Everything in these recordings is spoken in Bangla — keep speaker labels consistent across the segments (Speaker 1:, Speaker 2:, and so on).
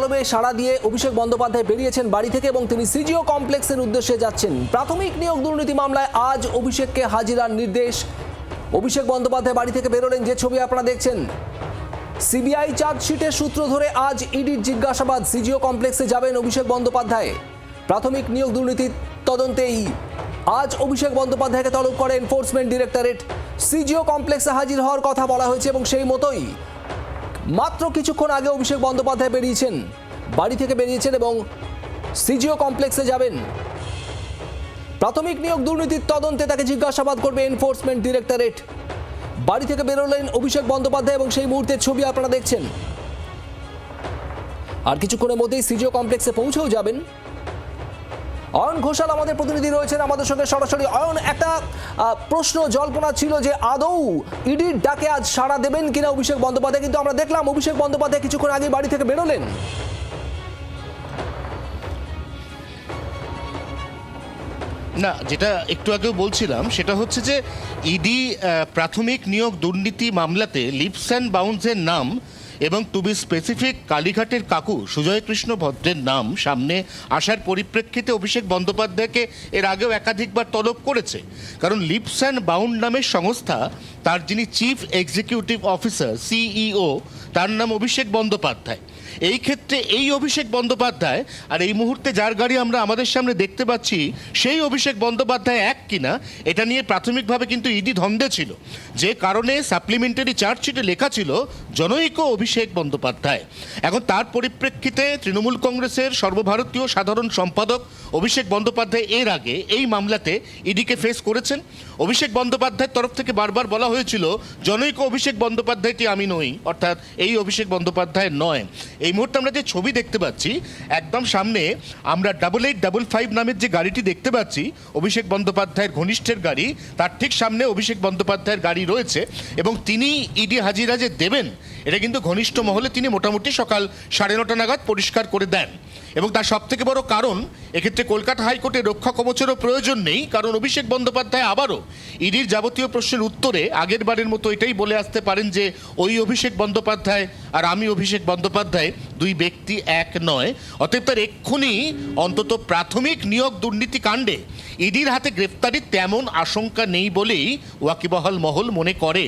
Speaker 1: তলবে সাড়া দিয়ে অভিষেক বন্দ্যোপাধ্যায় বেরিয়েছেন বাড়ি থেকে এবং তিনি সিজিও কমপ্লেক্সের উদ্দেশ্যে যাচ্ছেন। প্রাথমিক নিয়োগ দুর্নীতি মামলায় আজ অভিষেককে হাজিরার নির্দেশ। অভিষেক বন্দ্যোপাধ্যায় বাড়ি থেকে বেরোলেন, যে ছবি আপনারা দেখছেন। সিবিআই চার্জশিটের সূত্র ধরে আজ ইডির জিজ্ঞাসাবাদ। সিজিও কমপ্লেক্সে যাবেন অভিষেক বন্দ্যোপাধ্যায়। প্রাথমিক নিয়োগ দুর্নীতির তদন্তেই আজ অভিষেক বন্দ্যোপাধ্যায়কে তলব করে এনফোর্সমেন্ট ডিরেক্টরেট। সিজিও কমপ্লেক্সে হাজির হওয়ার কথা বলা হয়েছে এবং সেই মতোই মাত্র কিছুক্ষণ আগে অভিষেক বন্দ্যোপাধ্যায় বেরিয়েছেন, বাড়ি থেকে বেরিয়েছেন এবং সিজিও কমপ্লেক্সে যাবেন। প্রাথমিক নিয়োগ দুর্নীতির তদন্তে তাকে জিজ্ঞাসাবাদ করবে এনফোর্সমেন্ট ডিরেক্টরেট। বাড়ি থেকে বেরোলেন অভিষেক বন্দ্যোপাধ্যায় এবং সেই মুহূর্তের ছবি আপনারা দেখছেন। আর কিছুক্ষণের মধ্যেই সিজিও কমপ্লেক্সে পৌঁছেও যাবেন। অয়ন ঘোষাল আমাদের প্রতিনিধি রয়েছেন আমাদের সঙ্গে সরাসরি। অয়ন, একটা প্রশ্ন জল্পনা ছিল যে আদৌ ইডির ডাকে আজ সাড়া দেবেন কিনা অভিষেক বন্দ্যোপাধ্যায়, কিন্তু আমরা দেখলাম অভিষেক বন্দ্যোপাধ্যায় কিছুক্ষণ আগে বাড়ি থেকে বেরোলেন।
Speaker 2: না, যেটা একটু আগেও বলছিলাম সেটা হচ্ছে যে ইডি প্রাথমিক নিয়োগ দুর্নীতি মামলাতে লিপস অ্যান্ড বাউন্সের নাম এবং টু বি স্পেসিফিক কালীঘাটের কাকু সুজয় কৃষ্ণ ভদ্রের নাম সামনে আসার পরিপ্রেক্ষিতে অভিষেক বন্দ্যোপাধ্যায়কে এর আগেও একাধিকবার তলব করেছে। কারণ লিপস অ্যান্ড বাউন্ড নামের সংস্থা, তার যিনি চিফ এক্সিকিউটিভ অফিসার সিইও, তার নাম অভিষেক বন্দ্যোপাধ্যায়। এই ক্ষেত্রে এই অভিষেক বন্দ্যোপাধ্যায় আর এই মুহূর্তে যার গাড়ি আমরা আমাদের সামনে দেখতে পাচ্ছি সেই অভিষেক বন্দ্যোপাধ্যায় এক কিনা এটা নিয়ে প্রাথমিকভাবে কিন্তু ইডি ধন্দে ছিল, যে কারণে সাপ্লিমেন্টারি চার্জশিটে লেখা ছিল জনৈক অভিষেক বন্দ্যোপাধ্যায়। এখন তার পরিপ্রেক্ষিতে তৃণমূল কংগ্রেসের সর্বভারতীয় সাধারণ সম্পাদক অভিষেক বন্দ্যোপাধ্যায় এর আগে এই মামলাতে ইডিকে ফেস করেছেন। অভিষেক বন্দ্যোপাধ্যায়ের তরফ থেকে বারবার বলা হয়েছিল জনৈক অভিষেক বন্দ্যোপাধ্যায়টি আমি নই, অর্থাৎ এই অভিষেক বন্দ্যোপাধ্যায় নয়। এই মুহূর্তে আমরা যে ছবি দেখতে পাচ্ছি একদম সামনে, আমরা 8855 নামের যে গাড়িটি দেখতে পাচ্ছি অভিষেক বন্দ্যোপাধ্যায়ের ঘনিষ্ঠের গাড়ি, তার ঠিক সামনে অভিষেক বন্দ্যোপাধ্যায়ের গাড়ি রয়েছে এবং তিনি ইডি হাজিরা যে দেবেন এটা কিন্তু ঘনিষ্ঠ মহলে তিনি মোটামুটি সকাল 9:30 নাগাদ পরিষ্কার করে দেন। এবং তার সবথেকে বড় কারণ, এক্ষেত্রে কলকাতা হাইকোর্টের রক্ষা কবচেরও প্রয়োজন নেই, কারণ অভিষেক বন্দ্যোপাধ্যায় আবারও ইডির যাবতীয় প্রশ্নের উত্তরে আগের বারের মতো এটাই বলে আসতে পারেন যে ওই অভিষেক বন্দ্যোপাধ্যায় আর আমি অভিষেক বন্দ্যোপাধ্যায় দুই ব্যক্তি এক নয়। অতএব তার এক্ষুনি অন্তত প্রাথমিক নিয়োগ দুর্নীতি কাণ্ডে ইডির হাতে গ্রেফতারির তেমন আশঙ্কা নেই বলেই ওয়াকিবহাল মহল মনে করে।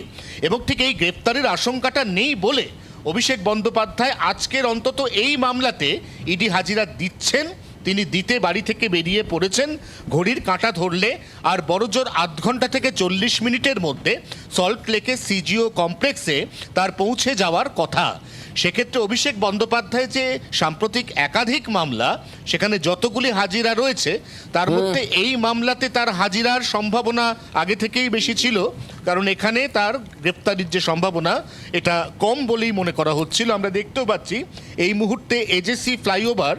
Speaker 2: এবং ঠিক এই গ্রেফতারির আশঙ্কাটা নেই বলে অভিষেক বন্দ্যোপাধ্যায় আজকের অন্তত এই মামলাতে ইডি হাজিরা দিচ্ছেন। তিনি দিতে বাড়ি থেকে বেরিয়ে পড়েছেন ঘড়ির কাঁটা ধরলে আর বড়জোর আধ ঘন্টা থেকে 40 মিনিটের মধ্যে সল্ট লেকের সিজিও কমপ্লেক্সে তার পৌঁছে যাওয়ার কথা। সেক্ষেত্রে অভিষেক বন্দ্যোপাধ্যায় যে সাম্প্রতিক একাধিক মামলা, সেখানে যতগুলি হাজিরা রয়েছে তার মধ্যে এই মামলাতে তার হাজিরার সম্ভাবনা আগে থেকেই বেশি ছিল, কারণ এখানে তার গ্রেপ্তারির যে সম্ভাবনা এটা কম বলেই মনে করা হচ্ছিল। আমরা দেখতেও পাচ্ছি এই মুহূর্তে এজেসি ফ্লাইওভার,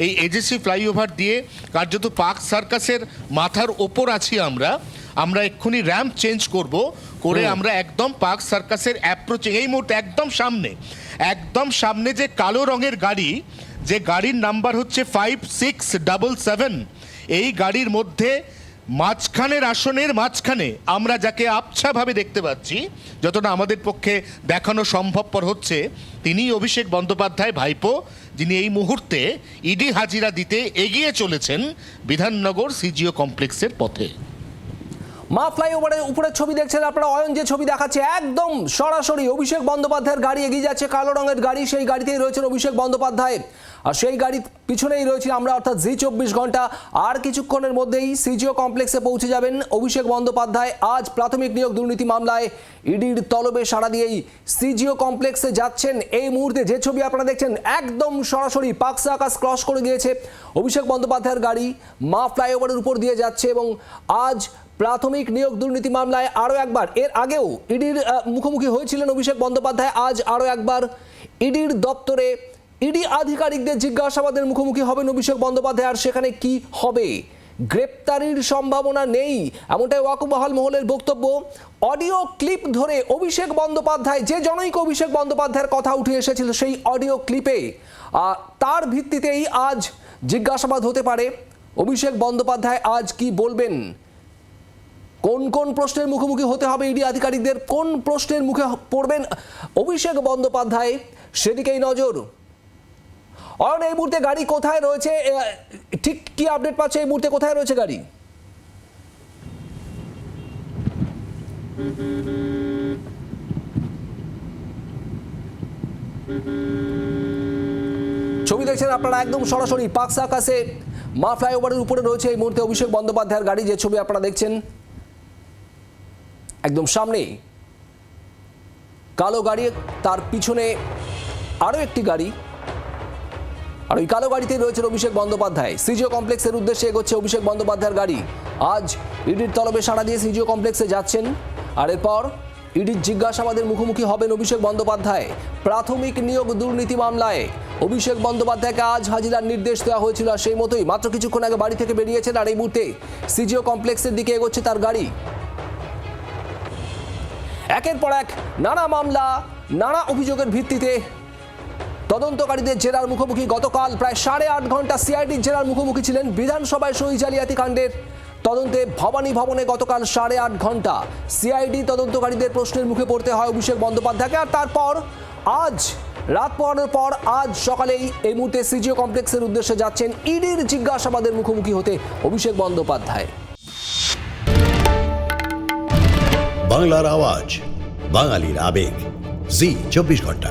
Speaker 2: এই এজেসি ফ্লাইওভার দিয়ে কার্যত পার্ক সার্কাসের মাথার ওপর আছি আমরা এক্ষুনি র্যাম্প চেঞ্জ করে আমরা একদম পার্ক সার্কাসের অ্যাপ্রোচে এই মুহূর্তে একদম সামনে যে কালো রঙের গাড়ি, যে গাড়ির নাম্বার হচ্ছে 5677, এই গাড়ির মধ্যে মাঝখানের আসনের মাঝখানে আমরা যাকে আবছাভাবে দেখতে পাচ্ছি, যতটা আমাদের পক্ষে দেখানো সম্ভবপর হচ্ছে, তিনি অভিষেক বন্দ্যোপাধ্যায় ভাইপো, যিনি এই মুহূর্তে ইডি হাজিরা দিতে এগিয়ে চলেছেন বিধাননগর সিজিও কমপ্লেক্সের পথে।
Speaker 1: মা ফ্লাইওভারের উপরের ছবি দেখছেন আপনারা। অয়ন যে ছবি দেখাচ্ছে একদম সরাসরি অভিষেক বন্দ্যোপাধ্যায়ের গাড়ি এগিয়ে যাচ্ছে, কালো রঙের গাড়ি, সেই গাড়িতেই রয়েছেন অভিষেক বন্দ্যোপাধ্যায় আর সেই গাড়ির পিছনেই রয়েছি আমরা, অর্থাৎ জি24 ঘন্টা। আর কিছুক্ষণের মধ্যেই সিজিও কমপ্লেক্সে পৌঁছে যাবেন অভিষেক বন্দ্যোপাধ্যায়। আজ প্রাথমিক নিয়োগ দুর্নীতি মামলায় ইডির তলবে সাড়া দিয়েই সিজিও কমপ্লেক্সে যাচ্ছেন। এই মুহূর্তে যে ছবি আপনারা দেখছেন একদম সরাসরি পার্ক সার্কাস ক্রস করে গিয়েছে অভিষেক বন্দ্যোপাধ্যায়ের গাড়ি, মা ফ্লাইওভারের উপর দিয়ে যাচ্ছে এবং আজ প্রাথমিক নিয়োগ দুর্নীতি মামলায় আরও একবার, এর আগেও ইডির মুখোমুখি হয়েছিলেন অভিষেক বন্দ্যোপাধ্যায়, আজ আরও একবার ইডির দপ্তরে ইডি আধিকারিকদের জিজ্ঞাসাবাদের মুখোমুখি হবেন অভিষেক বন্দ্যোপাধ্যায়। আর সেখানে কি হবে? গ্রেপ্তারির সম্ভাবনা নেই, এমনটাই ওয়াকিবহাল মহলের বক্তব্য। অডিও ক্লিপ ধরে অভিষেক বন্দ্যোপাধ্যায়, যে জনৈক অভিষেক বন্দ্যোপাধ্যায়ের কথা উঠে এসেছিল সেই অডিও ক্লিপে তার ভিত্তিতেই আজ জিজ্ঞাসাবাদ হতে পারে। অভিষেক বন্দ্যোপাধ্যায় আজ কি বলবেন, কোন কোন প্রশ্নের মুখোমুখি হতে হবে ইডি আধিকারিকদের, কোন প্রশ্নের মুখে পড়বেন অভিষেক বন্দ্যোপাধ্যায়, সেদিকেই নজর। অয়ন, এই মুহূর্তে গাড়ি কোথায় রয়েছে, ঠিক কি আপডেট পাচ্ছে এই মুহূর্তে কোথায় রয়েছে গাড়ি? ছবি দেখছেন আপনারা একদম সরাসরি পাক সার্কাসে মা ফ্লাইওভারের উপরে রয়েছে এই মুহূর্তে অভিষেক বন্দ্যোপাধ্যায়ের গাড়ি। যে ছবি আপনারা দেখছেন একদম সামনে কালো গাড়ি, তার পিছনে আরো একটি গাড়ি, আর ওই কালো গাড়িতেই রয়েছেন অভিষেক বন্দ্যোপাধ্যায়। সিজিও কমপ্লেক্সের উদ্দেশ্যে এগোচ্ছে অভিষেক বন্দ্যোপাধ্যায়ের গাড়ি। আজ ইডির তলবে সাড়া দিয়ে সিজিও কমপ্লেক্সে যাচ্ছেন, আর এরপর ইডির জিজ্ঞাসাবাদের মুখোমুখি হবেন অভিষেক বন্দ্যোপাধ্যায়। প্রাথমিক নিয়োগ দুর্নীতি মামলায় অভিষেক বন্দ্যোপাধ্যায়কে আজ হাজিরার নির্দেশ দেওয়া হয়েছিল, আর সেই মতোই মাত্র কিছুক্ষণ আগে বাড়ি থেকে বেরিয়েছেন, আর এই মুহূর্তে সিজিও কমপ্লেক্সের দিকে এগোচ্ছে তার গাড়ি। একের পর এক নানা মামলা, নানা অভিযোগের ভিত্তিতে তদন্তকারীদের জেরার মুখোমুখি গতকাল প্রায় 8.5 ঘন্টা সিআইডির জেরার মুখোমুখি ছিলেন। বিধানসভায় সই জালিয়াতি কাণ্ডের তদন্তে ভবানী ভবনে গতকাল 8.5 ঘন্টা সিআইডি তদন্তকারীদের প্রশ্নের মুখে পড়তে হয় অভিষেক বন্দ্যোপাধ্যায়কে। আর তারপর আজ রাত পোহানোর পর আজ সকালেই এই মুহূর্তে সিজিও কমপ্লেক্সের উদ্দেশ্যে যাচ্ছেন ইডির জিজ্ঞাসাবাদের মুখোমুখি হতে অভিষেক বন্দ্যোপাধ্যায়।
Speaker 3: বাংলার আওয়াজ, বাঙালির আবেগ, জি 24 ঘন্টা।